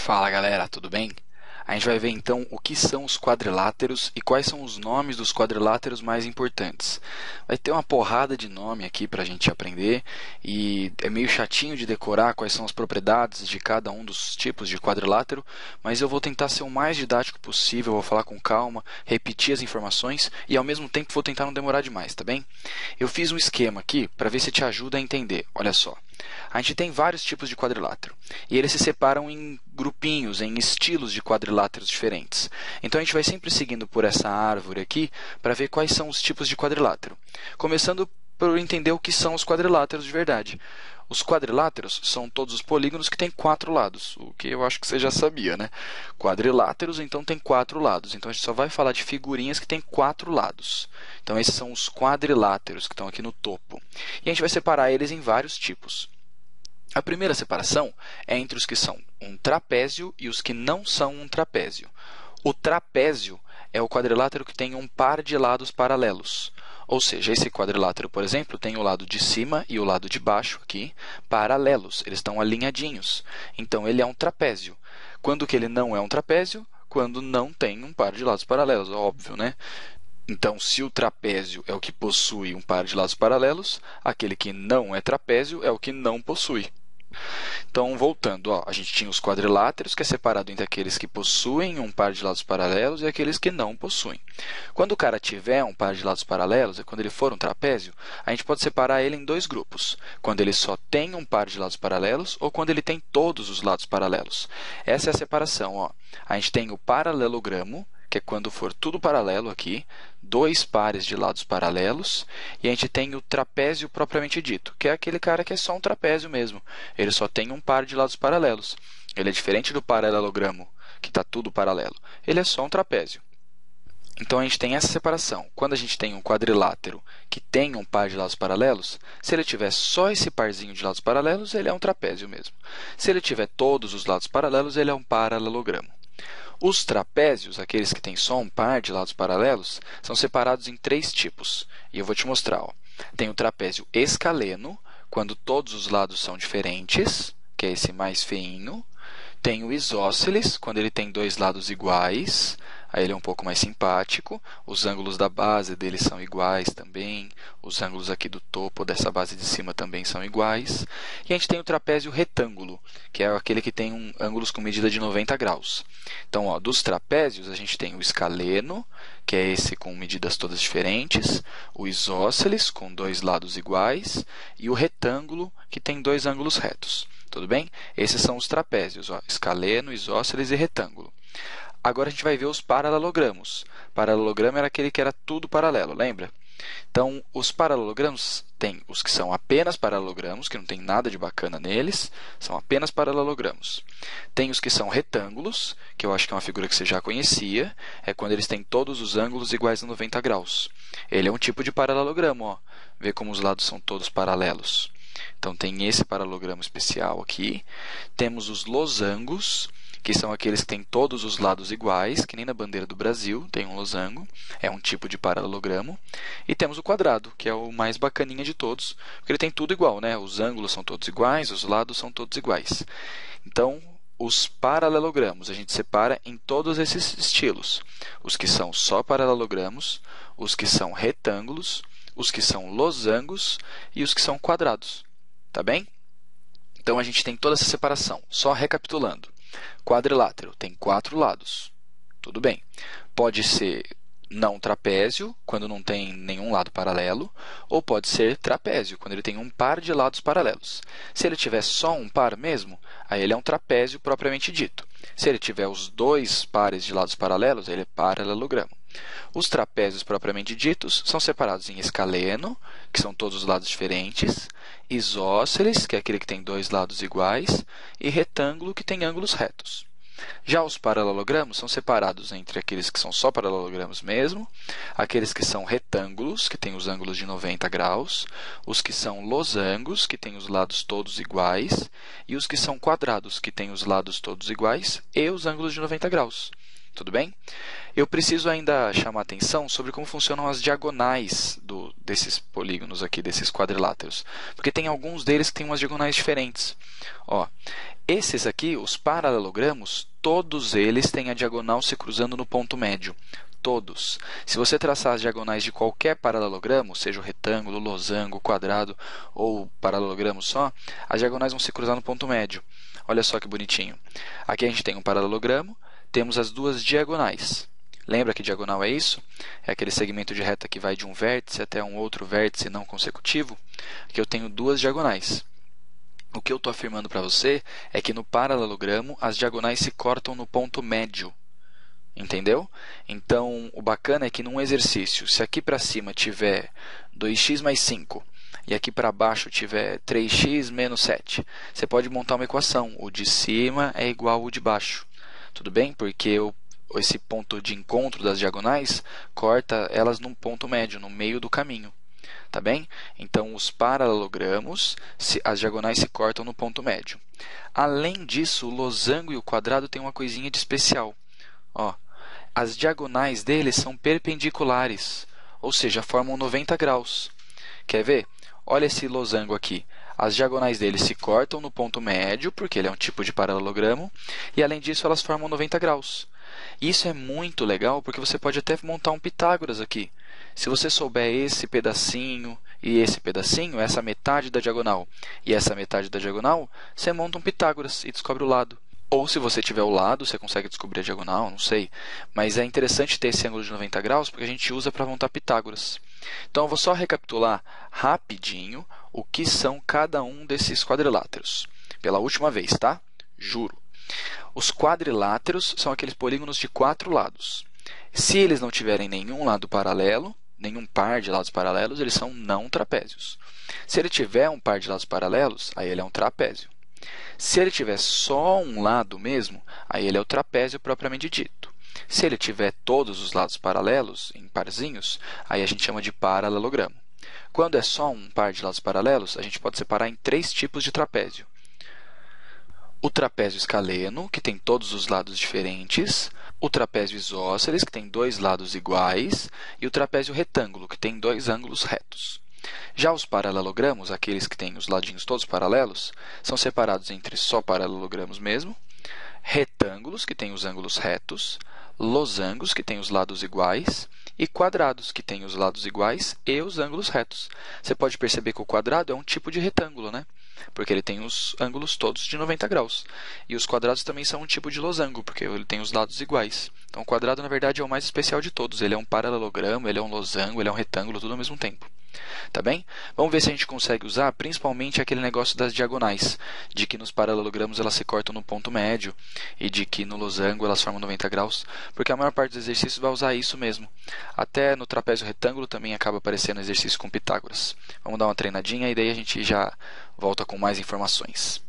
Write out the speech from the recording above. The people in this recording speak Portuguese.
Fala galera, tudo bem? A gente vai ver então o que são os quadriláteros e quais são os nomes dos quadriláteros mais importantes. Vai ter uma porrada de nome aqui para a gente aprender e é meio chatinho de decorar quais são as propriedades de cada um dos tipos de quadrilátero, mas eu vou tentar ser o mais didático possível, vou falar com calma, repetir as informações e ao mesmo tempo vou tentar não demorar demais, tá bem? Eu fiz um esquema aqui para ver se te ajuda a entender, olha só. A gente tem vários tipos de quadrilátero e eles se separam em grupinhos, em estilos de quadriláteros diferentes. Então a gente vai sempre seguindo por essa árvore aqui para ver quais são os tipos de quadrilátero. Começando por entender o que são os quadriláteros de verdade. Os quadriláteros são todos os polígonos que têm 4 lados, o que eu acho que você já sabia, né? Quadriláteros, então, tem 4 lados. Então, a gente só vai falar de figurinhas que têm 4 lados. Então, esses são os quadriláteros que estão aqui no topo. E a gente vai separar eles em vários tipos. A primeira separação é entre os que são um trapézio e os que não são um trapézio. O trapézio é o quadrilátero que tem um par de lados paralelos. Ou seja, esse quadrilátero, por exemplo, tem o lado de cima e o lado de baixo aqui paralelos. Eles estão alinhadinhos. Então, ele é um trapézio. Quando que ele não é um trapézio? Quando não tem um par de lados paralelos, óbvio, né? Então, se o trapézio é o que possui um par de lados paralelos, aquele que não é trapézio é o que não possui. Então, voltando, a gente tinha os quadriláteros, que é separado entre aqueles que possuem um par de lados paralelos e aqueles que não possuem. Quando o cara tiver um par de lados paralelos, quando ele for um trapézio, a gente pode separar ele em 2 grupos. Quando ele só tem um par de lados paralelos ou quando ele tem todos os lados paralelos. Essa é a separação. A gente tem o paralelogramo, que é quando for tudo paralelo aqui, 2 pares de lados paralelos, e a gente tem o trapézio propriamente dito, que é aquele cara que é só um trapézio mesmo. Ele só tem um par de lados paralelos. Ele é diferente do paralelogramo, que está tudo paralelo. Ele é só um trapézio. Então, a gente tem essa separação. Quando a gente tem um quadrilátero que tem um par de lados paralelos, se ele tiver só esse parzinho de lados paralelos, ele é um trapézio mesmo. Se ele tiver todos os lados paralelos, ele é um paralelogramo. Os trapézios, aqueles que têm só um par de lados paralelos, são separados em 3 tipos. E eu vou te mostrar. Tem o trapézio escaleno, quando todos os lados são diferentes, que é esse mais feinho. Tem o isósceles, quando ele tem 2 lados iguais, aí ele é um pouco mais simpático. Os ângulos da base dele são iguais também. Os ângulos aqui do topo dessa base de cima também são iguais. E a gente tem o trapézio retângulo, que é aquele que tem ângulos com medida de 90 graus. Então, dos trapézios, a gente tem o escaleno, que é esse com medidas todas diferentes, o isósceles, com 2 lados iguais, e o retângulo, que tem 2 ângulos retos. Tudo bem? Esses são os trapézios, escaleno, isósceles e retângulo. Agora a gente vai ver os paralelogramos. Paralelogramo era aquele que era tudo paralelo, lembra? Então, os paralelogramos tem os que são apenas paralelogramos, que não tem nada de bacana neles, são apenas paralelogramos. Tem os que são retângulos, que eu acho que é uma figura que você já conhecia, é quando eles têm todos os ângulos iguais a 90 graus. Ele é um tipo de paralelogramo, vê como os lados são todos paralelos. Então, tem esse paralelogramo especial aqui. Temos os losangos, que são aqueles que têm todos os lados iguais, que nem na bandeira do Brasil tem um losango, é um tipo de paralelogramo. E temos o quadrado, que é o mais bacaninha de todos, porque ele tem tudo igual, né? Os ângulos são todos iguais, os lados são todos iguais. Então, os paralelogramos a gente separa em todos esses estilos. Os que são só paralelogramos, os que são retângulos, os que são losangos e os que são quadrados. Tá bem? Então, a gente tem toda essa separação. Só recapitulando. Quadrilátero tem 4 lados. Tudo bem. Pode ser não trapézio, quando não tem nenhum lado paralelo, ou pode ser trapézio, quando ele tem um par de lados paralelos. Se ele tiver só um par mesmo, aí ele é um trapézio propriamente dito. Se ele tiver os 2 pares de lados paralelos, ele é paralelogramo. Os trapézios propriamente ditos são separados em escaleno, que são todos os lados diferentes, isósceles, que é aquele que tem 2 lados iguais, e retângulo, que tem ângulos retos. Já os paralelogramos são separados entre aqueles que são só paralelogramos mesmo, aqueles que são retângulos, que têm os ângulos de 90 graus, os que são losangos, que têm os lados todos iguais, e os que são quadrados, que têm os lados todos iguais e os ângulos de 90 graus. Tudo bem? Eu preciso ainda chamar atenção sobre como funcionam as diagonais desses polígonos aqui, desses quadriláteros. Porque tem alguns deles que têm umas diagonais diferentes. Ó, esses aqui, os paralelogramos, todos eles têm a diagonal se cruzando no ponto médio. Todos. Se você traçar as diagonais de qualquer paralelogramo, seja o retângulo, losango, quadrado ou paralelogramo só, as diagonais vão se cruzar no ponto médio. Olha só que bonitinho. Aqui a gente tem um paralelogramo, temos as duas diagonais. Lembra que diagonal é isso? É aquele segmento de reta que vai de um vértice até um outro vértice não consecutivo. Aqui eu tenho duas diagonais. O que eu estou afirmando para você é que no paralelogramo as diagonais se cortam no ponto médio. Entendeu? Então, o bacana é que num exercício, se aqui para cima tiver 2x mais 5 e aqui para baixo tiver 3x menos 7, você pode montar uma equação. O de cima é igual ao de baixo. Tudo bem? Porque esse ponto de encontro das diagonais corta elas num ponto médio, no meio do caminho. Tá bem? Então, os paralelogramos, as diagonais se cortam no ponto médio. Além disso, o losango e o quadrado têm uma coisinha de especial. Ó, as diagonais deles são perpendiculares, ou seja, formam 90 graus. Quer ver? Olha esse losango aqui. As diagonais dele se cortam no ponto médio, porque ele é um tipo de paralelogramo, e além disso elas formam 90 graus. Isso é muito legal porque você pode até montar um Pitágoras aqui. Se você souber esse pedacinho e esse pedacinho, essa metade da diagonal e essa metade da diagonal, você monta um Pitágoras e descobre o lado. Ou se você tiver o lado, você consegue descobrir a diagonal, não sei. Mas é interessante ter esse ângulo de 90 graus porque a gente usa para montar Pitágoras. Então, eu vou só recapitular rapidinho o que são cada um desses quadriláteros. Pela última vez, tá? Juro. Os quadriláteros são aqueles polígonos de 4 lados. Se eles não tiverem nenhum lado paralelo, nenhum par de lados paralelos, eles são não trapézios. Se ele tiver um par de lados paralelos, aí ele é um trapézio. Se ele tiver só um lado mesmo, aí ele é o trapézio propriamente dito. Se ele tiver todos os lados paralelos, em parzinhos, aí a gente chama de paralelogramo. Quando é só um par de lados paralelos, a gente pode separar em 3 tipos de trapézio. O trapézio escaleno, que tem todos os lados diferentes, o trapézio isósceles, que tem 2 lados iguais, e o trapézio retângulo, que tem 2 ângulos retos. Já os paralelogramos, aqueles que têm os ladinhos todos paralelos, são separados entre só paralelogramos mesmo, retângulos, que têm os ângulos retos, losangos, que têm os lados iguais, e quadrados, que têm os lados iguais e os ângulos retos. Você pode perceber que o quadrado é um tipo de retângulo, né? Porque ele tem os ângulos todos de 90 graus. E os quadrados também são um tipo de losango, porque ele tem os lados iguais. Então, o quadrado, na verdade, é o mais especial de todos. Ele é um paralelogramo, ele é um losango, ele é um retângulo, tudo ao mesmo tempo. Tá bem? Vamos ver se a gente consegue usar principalmente aquele negócio das diagonais, de que nos paralelogramos elas se cortam no ponto médio e de que no losango elas formam 90 graus, porque a maior parte dos exercícios vai usar isso mesmo. Até no trapézio retângulo também acaba aparecendo exercício com Pitágoras. Vamos dar uma treinadinha e daí a gente já volta com mais informações.